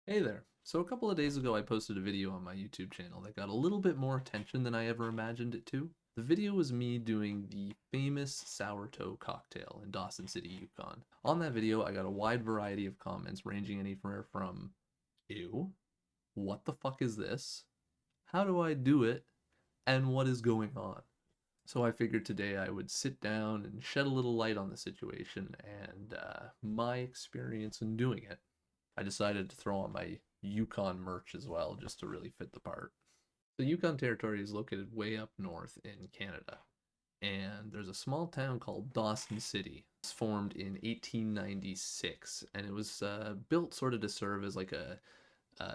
Hey there. So a couple of days ago I posted a video on my YouTube channel that got a little bit more attention than I ever imagined it to. The video was me doing the famous sourdough cocktail in Dawson City, Yukon. On that video I got a wide variety of comments ranging anywhere from ew, what the fuck is this? How do I do it? And what is going on? So I figured today I would sit down and shed a little light on the situation and my experience in doing it. I decided to throw on my Yukon merch as well, just to really fit the part. The Yukon Territory is located way up north in Canada, and there's a small town called Dawson City. It's formed in 1896, and it was built sort of to serve as like a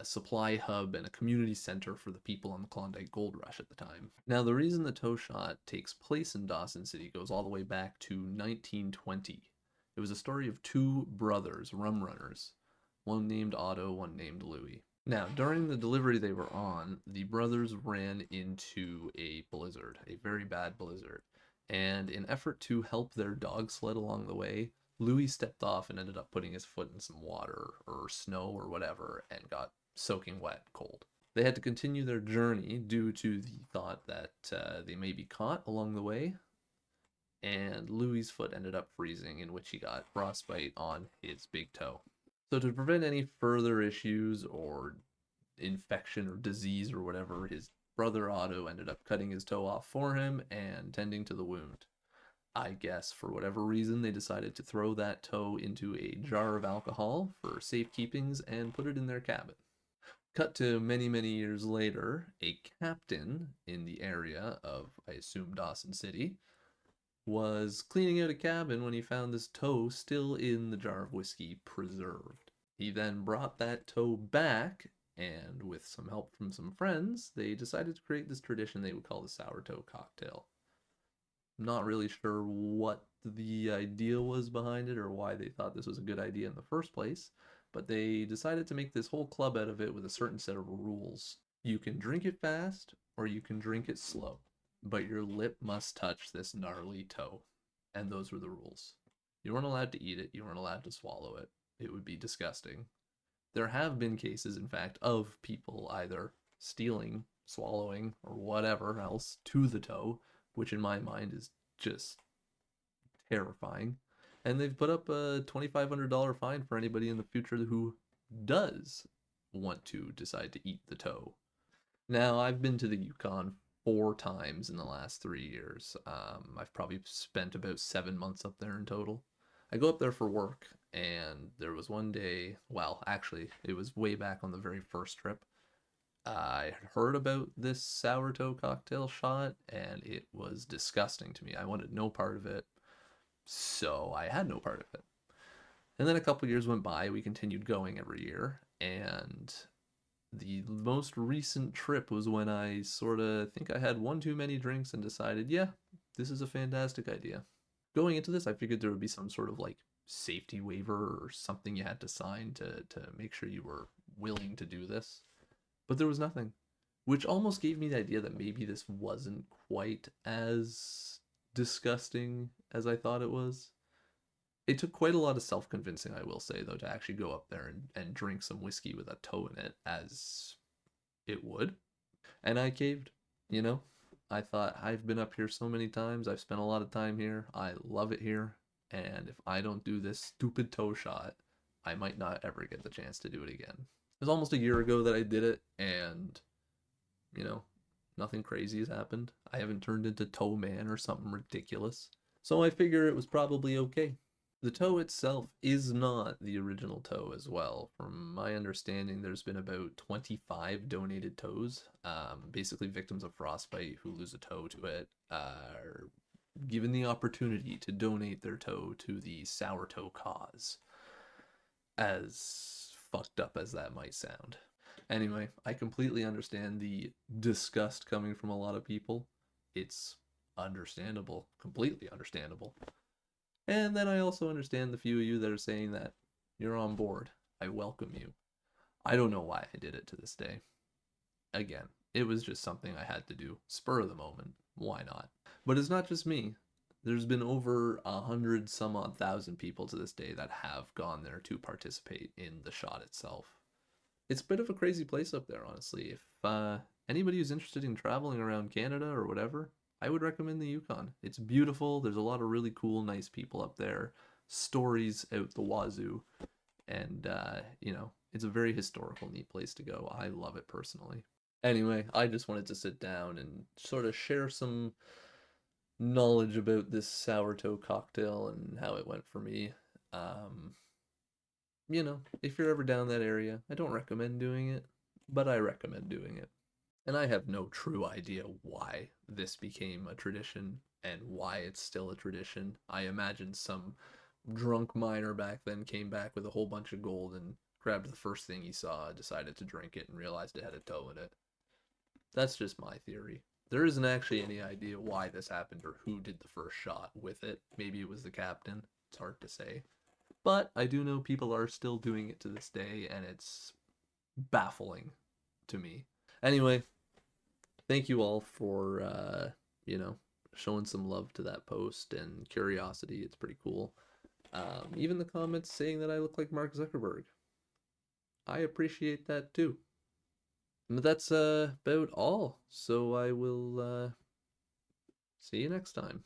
supply hub and a community center for the people on the Klondike Gold Rush at the time. Now, the reason the toe shot takes place in Dawson City goes all the way back to 1920. It was a story of two brothers, rum runners, one named Otto, one named Louis. Now, during the delivery they were on, the brothers ran into a blizzard, a very bad blizzard. And in effort to help their dog sled along the way, Louis stepped off and ended up putting his foot in some water or snow or whatever and got soaking wet cold. They had to continue their journey due to the thought that they may be caught along the way, and Louis's foot ended up freezing, in which he got frostbite on his big toe. So, to prevent any further issues or infection or disease or whatever, his brother Otto ended up cutting his toe off for him and tending to the wound. I guess for whatever reason, they decided to throw that toe into a jar of alcohol for safekeepings and put it in their cabin. Cut to many, many years later, a captain in the area of, I assume, Dawson City, was cleaning out a cabin when he found this toe still in the jar of whiskey preserved. He then brought that toe back, and with some help from some friends, they decided to create this tradition they would call the sourdough cocktail. Not really sure what the idea was behind it or why they thought this was a good idea in the first place, but they decided to make this whole club out of it with a certain set of rules. You can drink it fast or you can drink it slow, but your lip must touch this gnarly toe. And those were the rules. You weren't allowed to eat it, you weren't allowed to swallow it. It would be disgusting. There have been cases, in fact, of people either stealing, swallowing, or whatever else to the toe, which in my mind is just terrifying. And they've put up a $2,500 fine for anybody in the future who does want to decide to eat the toe. Now, I've been to the Yukon 4 times in the last 3 years. I've probably spent about 7 months up there in total. I go up there for work, and there was one day, well, actually, it was way back on the very first trip. I had heard about this sourdough cocktail shot, and it was disgusting to me. I wanted no part of it, so I had no part of it. And then a couple years went by, we continued going every year, and the most recent trip was when I sort of think I had one too many drinks and decided, yeah, this is a fantastic idea. Going into this, I figured there would be some sort of like safety waiver or something you had to sign to make sure you were willing to do this. But there was nothing, which almost gave me the idea that maybe this wasn't quite as disgusting as I thought it was. It took quite a lot of self convincing, I will say, though, to actually go up there and drink some whiskey with a toe in it, as it would. And I caved, you know? I thought, I've been up here so many times, I've spent a lot of time here, I love it here, and if I don't do this stupid toe shot, I might not ever get the chance to do it again. It was almost a year ago that I did it, and, you know, nothing crazy has happened. I haven't turned into Toe Man or something ridiculous. So I figure it was probably okay. The toe itself is not the original toe as well. From my understanding, there's been about 25 donated toes. Basically, victims of frostbite who lose a toe to it are given the opportunity to donate their toe to the sourdough cause, as fucked up as that might sound. Anyway, I completely understand the disgust coming from a lot of people. It's understandable, completely understandable. And then I also understand the few of you that are saying that you're on board. I welcome you. I don't know why I did it to this day. Again, it was just something I had to do. Spur of the moment. Why not? But it's not just me. There's been over 100 some odd thousand people to this day that have gone there to participate in the shot itself. it's a bit of a crazy place up there, honestly. If anybody who's interested in traveling around Canada or whatever, I would recommend the Yukon. It's beautiful. There's a lot of really cool, nice people up there. Stories out the wazoo, and it's a very historical, neat place to go. I love it personally. Anyway, I just wanted to sit down and sort of share some knowledge about this sourdough cocktail and how it went for me. Um, if you're ever down that area, I don't recommend doing it, but I recommend doing it. And I have no true idea why this became a tradition and why it's still a tradition. I imagine some drunk miner back then came back with a whole bunch of gold and grabbed the first thing he saw, decided to drink it, and realized it had a toe in it. That's just my theory. There isn't actually any idea why this happened or who did the first shot with it. Maybe it was the captain. It's hard to say. But I do know people are still doing it to this day, and it's baffling to me. Anyway, thank you all for, showing some love to that post and curiosity. It's pretty cool. Even the comments saying that I look like Mark Zuckerberg. I appreciate that too. But that's about all. So I will see you next time.